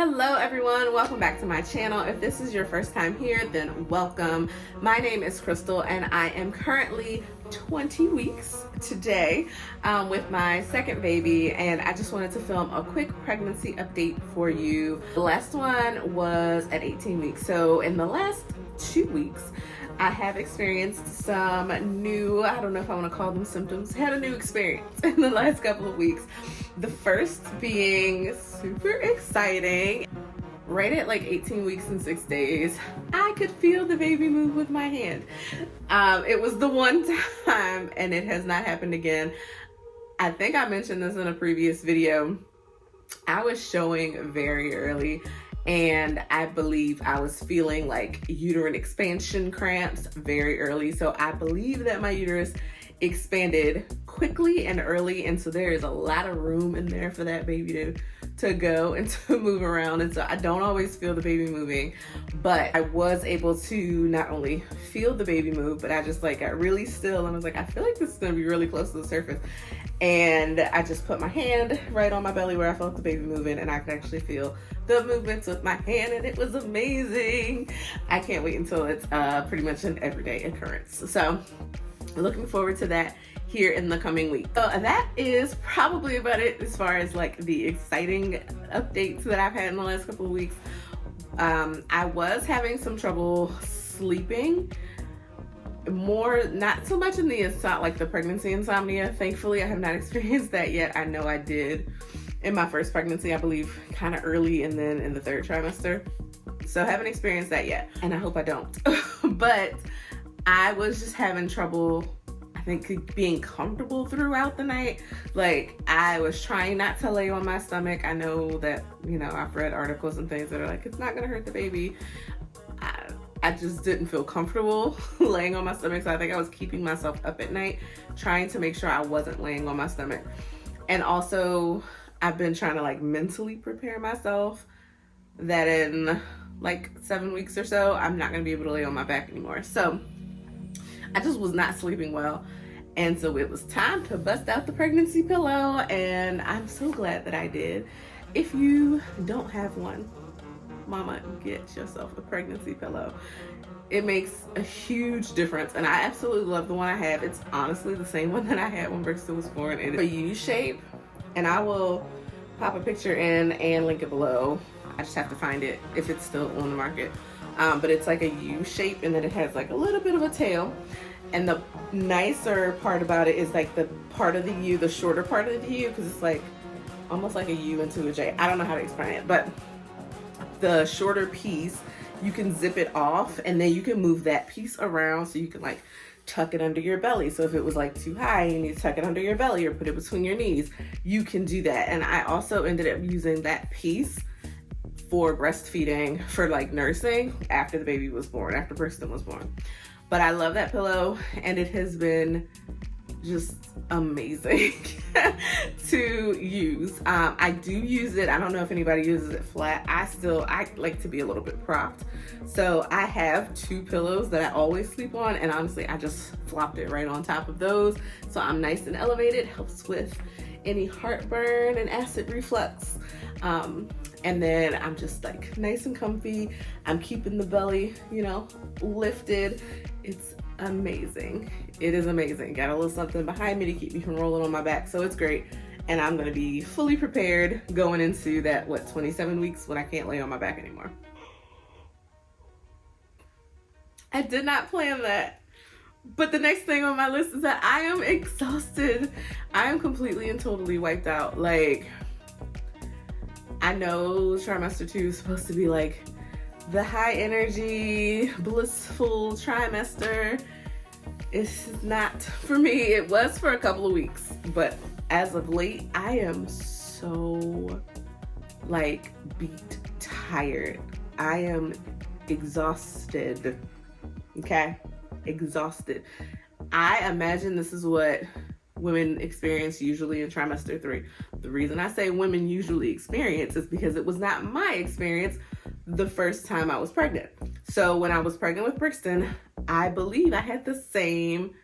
Hello everyone, welcome back to my channel. If this is your first time here, then welcome. My name is Crystal and I am currently 20 weeks today with my second baby, and I just wanted to film a quick pregnancy update for you. The last one was at 18 weeks, so in the last 2 weeks I have experienced some new, I don't know if I want to call them symptoms, had a new experience in the last couple of weeks. The first being super exciting. Right at like 18 weeks and 6 days, I could feel the baby move with my hand. It was the one time, and it has not happened again. I think I mentioned this in a previous video. I was showing very early, and I believe I was feeling like uterine expansion cramps very early. So I believe that my uterus expanded quickly and early, and so there is a lot of room in there for that baby to go and to move around. And so I don't always feel the baby moving, but I was able to not only feel the baby move, but I just like got really still and was like, I feel like this is gonna be really close to the surface. And I just put my hand right on my belly where I felt the baby moving, and I could actually feel the movements with my hand, and it was amazing. I can't wait until it's pretty much an everyday occurrence. So looking forward to that here in the coming week. So that is probably about it as far as like the exciting updates that I've had in the last couple of weeks. I was having some trouble sleeping, not so much in the like the pregnancy insomnia. Thankfully, I have not experienced that yet. I know I did in my first pregnancy, I believe kind of early, and then in the third trimester. So I haven't experienced that yet, and I hope I don't. But I was just having trouble, I think, being comfortable throughout the night. Like, I was trying not to lay on my stomach. I know that, you know, I've read articles and things that are like, it's not gonna hurt the baby. I just didn't feel comfortable laying on my stomach. So I think I was keeping myself up at night, trying to make sure I wasn't laying on my stomach. And also, I've been trying to like mentally prepare myself that in like 7 weeks or so, I'm not gonna be able to lay on my back anymore. So I just was not sleeping well. And so it was time to bust out the pregnancy pillow, and I'm so glad that I did. If you don't have one, mama, get yourself a pregnancy pillow. It makes a huge difference, and I absolutely love the one I have. It's honestly the same one that I had when Brixton was born. It is a U shape, and I will pop a picture in and link it below. I just have to find it if it's still on the market. But it's like a U shape, and then it has like a little bit of a tail. And the nicer part about it is like the part of the U, the shorter part of the U, because it's like almost like a U into a J. I don't know how to explain it, but the shorter piece, you can zip it off, and then you can move that piece around so you can like tuck it under your belly. So if it was like too high, you need to tuck it under your belly or put it between your knees, you can do that. And I also ended up using that piece for breastfeeding, for like nursing after the baby was born, after Brixton was born. But I love that pillow, and it has been just amazing to use. I do use it. I don't know if anybody uses it flat. I like to be a little bit propped. So I have 2 pillows that I always sleep on, and honestly, I just flopped it right on top of those. So I'm nice and elevated, helps with any heartburn and acid reflux. And then I'm just like nice and comfy. I'm keeping the belly, you know, lifted. It's amazing. It is amazing. Got a little something behind me to keep me from rolling on my back. So it's great. And I'm gonna be fully prepared going into that, 27 weeks when I can't lay on my back anymore. I did not plan that. But the next thing on my list is that I am exhausted. I am completely and totally wiped out. Like, I know trimester 2 is supposed to be like the high energy, blissful trimester. It's not for me. It was for a couple of weeks, but as of late, I am so like beat tired. I am exhausted. Okay? Exhausted. I imagine this is what women experience usually in trimester 3. The reason I say women usually experience is because it was not my experience the first time I was pregnant. So when I was pregnant with Brixton, I believe I had the same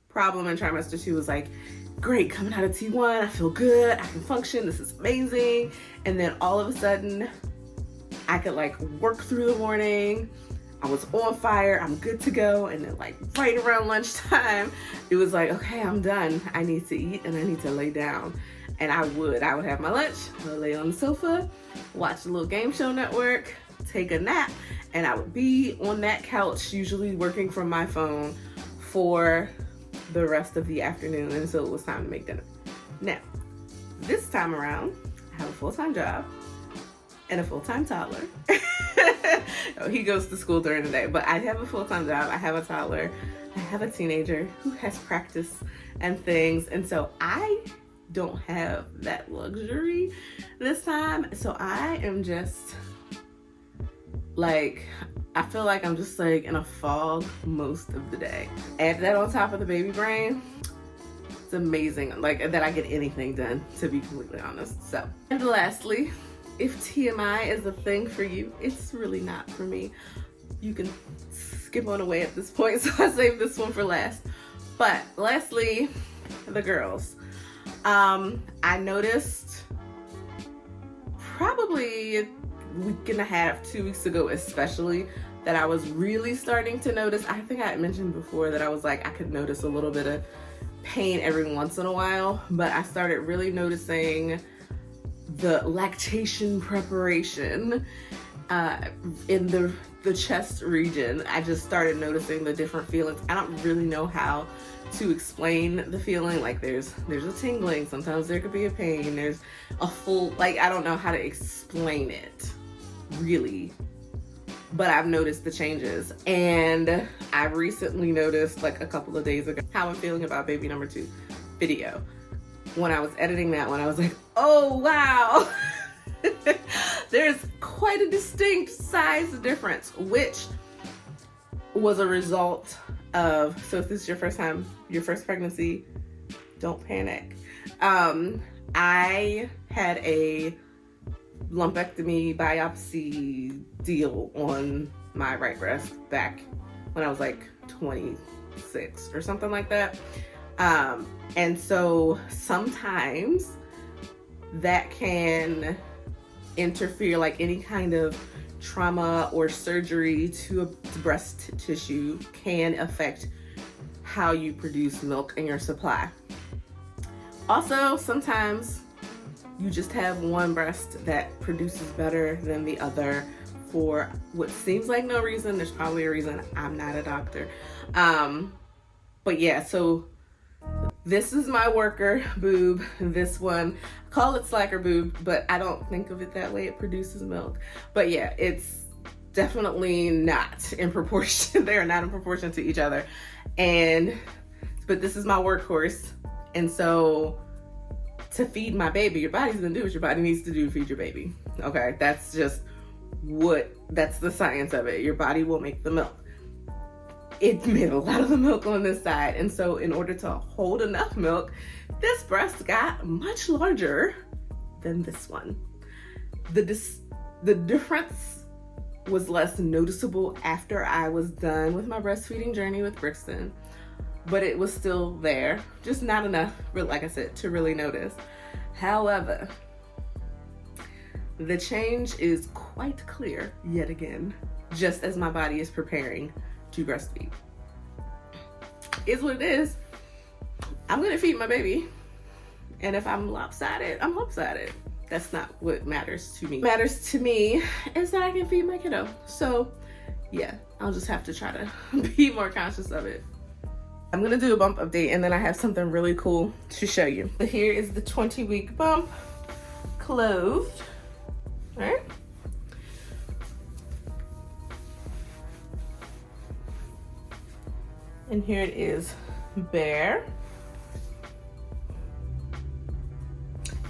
problem in trimester 2. It was like, great, coming out of T1, I feel good, I can function, this is amazing. And then all of a sudden, I could like work through the morning. I was on fire, I'm good to go. And then like right around lunchtime, it was like, okay, I'm done. I need to eat and I need to lay down. And I would have my lunch, I would lay on the sofa, watch a little game show network, take a nap, and I would be on that couch, usually working from my phone for the rest of the afternoon until it was time to make dinner. Now, this time around, I have a full-time job and a full-time toddler. He goes to school during the day, but I have a full-time job, I have a toddler, I have a teenager who has practice and things, and so I don't have that luxury this time. So I am just like, I feel like I'm just like in a fog most of the day. Add that on top of the baby brain, it's amazing like that I get anything done, to be completely honest. So, and lastly, if TMI is a thing for you, it's really not for me. You can skip on away at this point, so I saved this one for last. But lastly, the girls. I noticed probably a week and a half, 2 weeks ago especially, that I was really starting to notice. I think I had mentioned before that I was like, I could notice a little bit of pain every once in a while, but I started really noticing the lactation preparation in the chest region. I just started noticing the different feelings. I don't really know how to explain the feeling. Like there's a tingling, sometimes there could be a pain, there's a full, like I don't know how to explain it really, but I've noticed the changes. And I recently noticed like a couple of days ago how I'm feeling about baby number 2 video. When I was editing that one, I was like, oh wow. There's quite a distinct size difference, which was a result of, so if this is your first time, your first pregnancy, don't panic. I had a lumpectomy biopsy deal on my right breast back when I was like 26 or something like that. And so sometimes that can interfere, like any kind of trauma or surgery to breast tissue can affect how you produce milk in your supply. Also, sometimes you just have one breast that produces better than the other for what seems like no reason. There's probably a reason. I'm not a doctor. But yeah, so this is my worker boob. This one, call it slacker boob, but I don't think of it that way. It produces milk. But yeah, it's definitely not in proportion. They are not in proportion to each other. But this is my workhorse. And so to feed my baby, your body's gonna do what your body needs to do to feed your baby. Okay, that's just that's the science of it. Your body will make the milk. It made a lot of the milk on this side. And so in order to hold enough milk, this breast got much larger than this one. The difference was less noticeable after I was done with my breastfeeding journey with Brixton, but it was still there, just not enough, like I said, to really notice. However, the change is quite clear yet again, just as my body is preparing to breastfeed. Is what it is. I'm gonna feed my baby, and if I'm lopsided, I'm lopsided. That's not what matters to me. What matters to me is that I can feed my kiddo. So yeah, I'll just have to try to be more conscious of it. I'm gonna do a bump update, and then I have something really cool to show you. So here is the 20-week bump, clothed. All right. And here it is bare.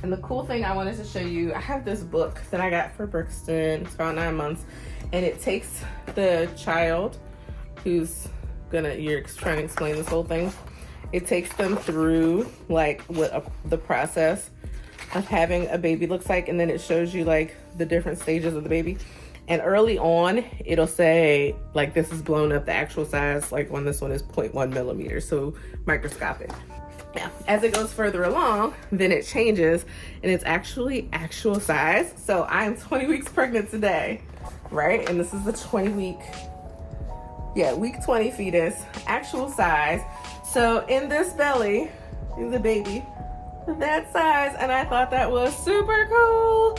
And the cool thing I wanted to show you, I have this book that I got for Brixton. It's about 9 months. And it takes the child who's you're trying to explain this whole thing. It takes them through like what the process of having a baby looks like. And then it shows you like the different stages of the baby. And early on, it'll say like this is blown up, the actual size, like when this one is 0.1 millimeters, so microscopic. Now, as it goes further along, then it changes and it's actually actual size. So I am 20 weeks pregnant today. right? And this is the 20-week, week 20 fetus, actual size. So in this belly is a baby that size, and I thought that was super cool.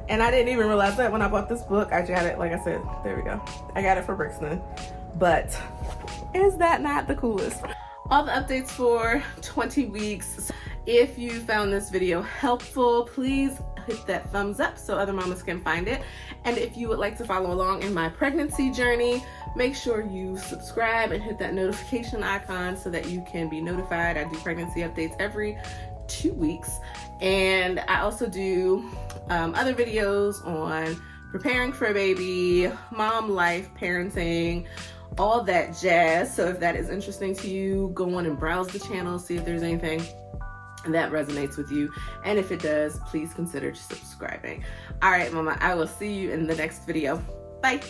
And I didn't even realize that when I bought this book. I got it, like I said, there we go. I got it for Brixton. But is that not the coolest? All the updates for 20 weeks. If you found this video helpful, please hit that thumbs up so other mamas can find it. And if you would like to follow along in my pregnancy journey, make sure you subscribe and hit that notification icon so that you can be notified. I do pregnancy updates every 2 weeks. And I also do other videos on preparing for a baby, mom life, parenting, all that jazz. So if that is interesting to you, go on and browse the channel, see if there's anything that resonates with you. And if it does, please consider subscribing. All right, mama, I will see you in the next video. Bye.